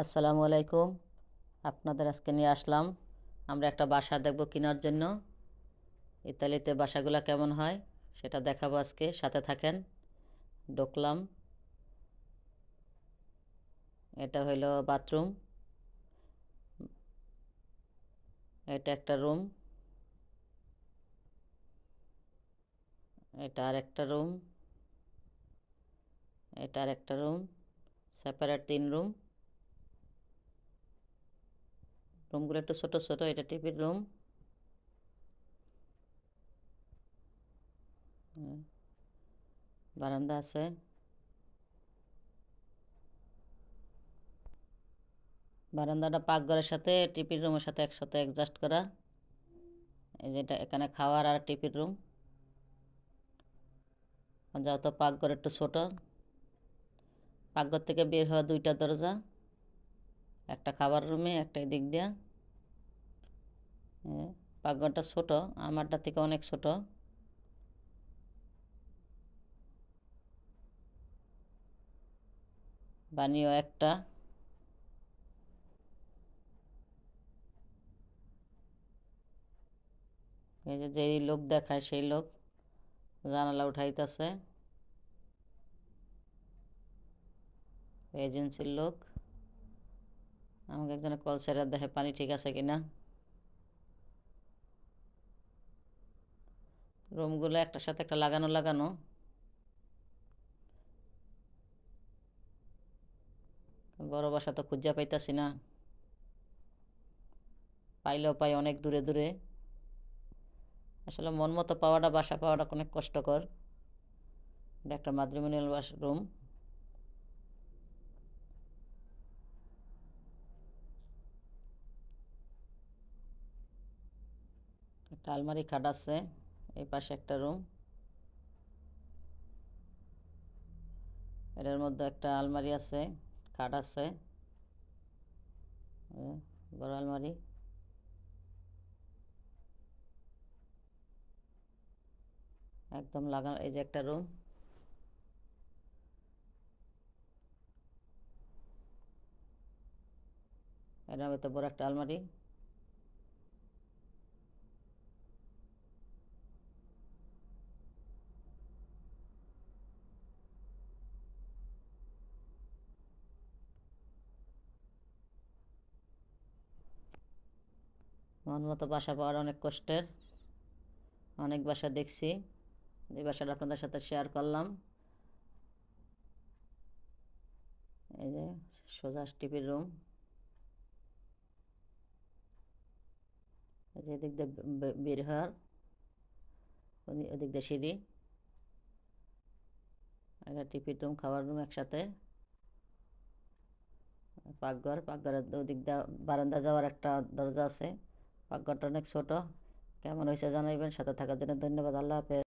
আসসালামু আলাইকুম। আপনাদের আজকে নিয়ে আসলাম আমরা একটা বাসা দেখব কেনার জন্য। ইতালিতে বাসাগুলো কেমন হয় সেটা দেখাবো আজকে, সাথে থাকেন। ঢুকলাম, এটা হইলো বাথরুম, এটা একটা রুম, এটা আর একটা রুম, এটা আর একটা রুম, সেপারেট 3 রুম। রুমগুলো একটু ছোট ছোট। এটা টিভির রুম, বারান্দা আছে। বারান্দাটা পাকঘরের সাথে টিপির রুমের সাথে একসাথে অ্যাডজাস্ট করা। এই যেটা এখানে খাওয়ার আর টিপির রুম। যেহেতু পাকঘর একটু ছোট, পাকঘর থেকে বের হওয়া 2টা দরজা, একটা খাবার রুমে, একটা এদিক দিয়া। পাকঘরটা ছোট, আমারটা থেকে অনেক ছোট। বানিও একটা। এই যে যেই লোক দেখায় সেই লোক জানালা উঠাইতেছে, এজেন্সির লোক। আমাকে একজনে কল সেন্টার দেখে পানি ঠিক আছে কিনা। রুমগুলো একটার সাথে একটা লাগানো লাগানো। বড় বাসা তো খুঁজা পাইতাছি না, পাইলেও পাই অনেক দূরে দূরে। আসলে মন মতো পাওয়াটা, বাসা পাওয়াটা অনেক কষ্টকর। এটা একটা ম্যাট্রিমোনিয়াল রুম। একটা আলমারি খাট আছে। এই পাশে একটা রুম, এটার মধ্যে একটা আলমারি আছে, খাট আছে, বড় আলমারি। একদম লাগানো। এই যে একটা রুম, এটার মধ্যে বড় একটা আলমারি। মন মতো বাসা পাওয়ার অনেক কষ্টের। অনেক বাসা দেখছি, এই বাসাটা আপনাদের সাথে শেয়ার করলাম। এই যে সোজা টিভির রুম, এই যে এদিক দিয়ে বের হওয়ার, ওদিক দিয়ে সিঁড়ি। এটা টিভির রুম, খাওয়ার রুম একসাথে। পাকঘর, পাকঘরের ওদিক দিয়ে বারান্দা যাওয়ার একটা দরজা আছে। পাকঘরটা অনেক ছোট। কেমন হয়েছে জানাইবেন। সাথে থাকার জন্য ধন্যবাদ। আল্লাহ হাফেজ।